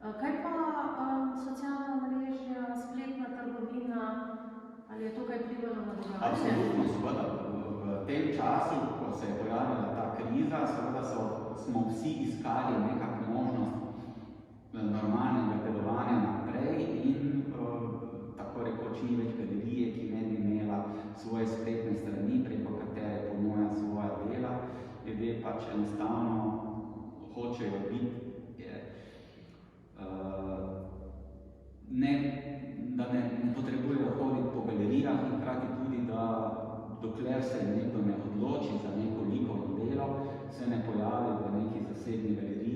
Kaj pa socialna mrežja, spletna trgovina, ali je to kaj vplivalo na dogajanje? Absolutno, seveda. V tem času, ko se je pojavila ta kriza, seveda smo vsi iskali nekako možnost normalnega delovanja naprej in tako rekoč ni več galerije, ki ne bi imela svoje spletne strani, preko katere ponuja svoja dela. Ljudje pač enostavno hočejo biti, da ne potrebujejo hoditi po galerijah in hkrati tudi, da dokler se nekdo ne odloči za neko likovno delo, se ne pojavi v neki zasebni galeriji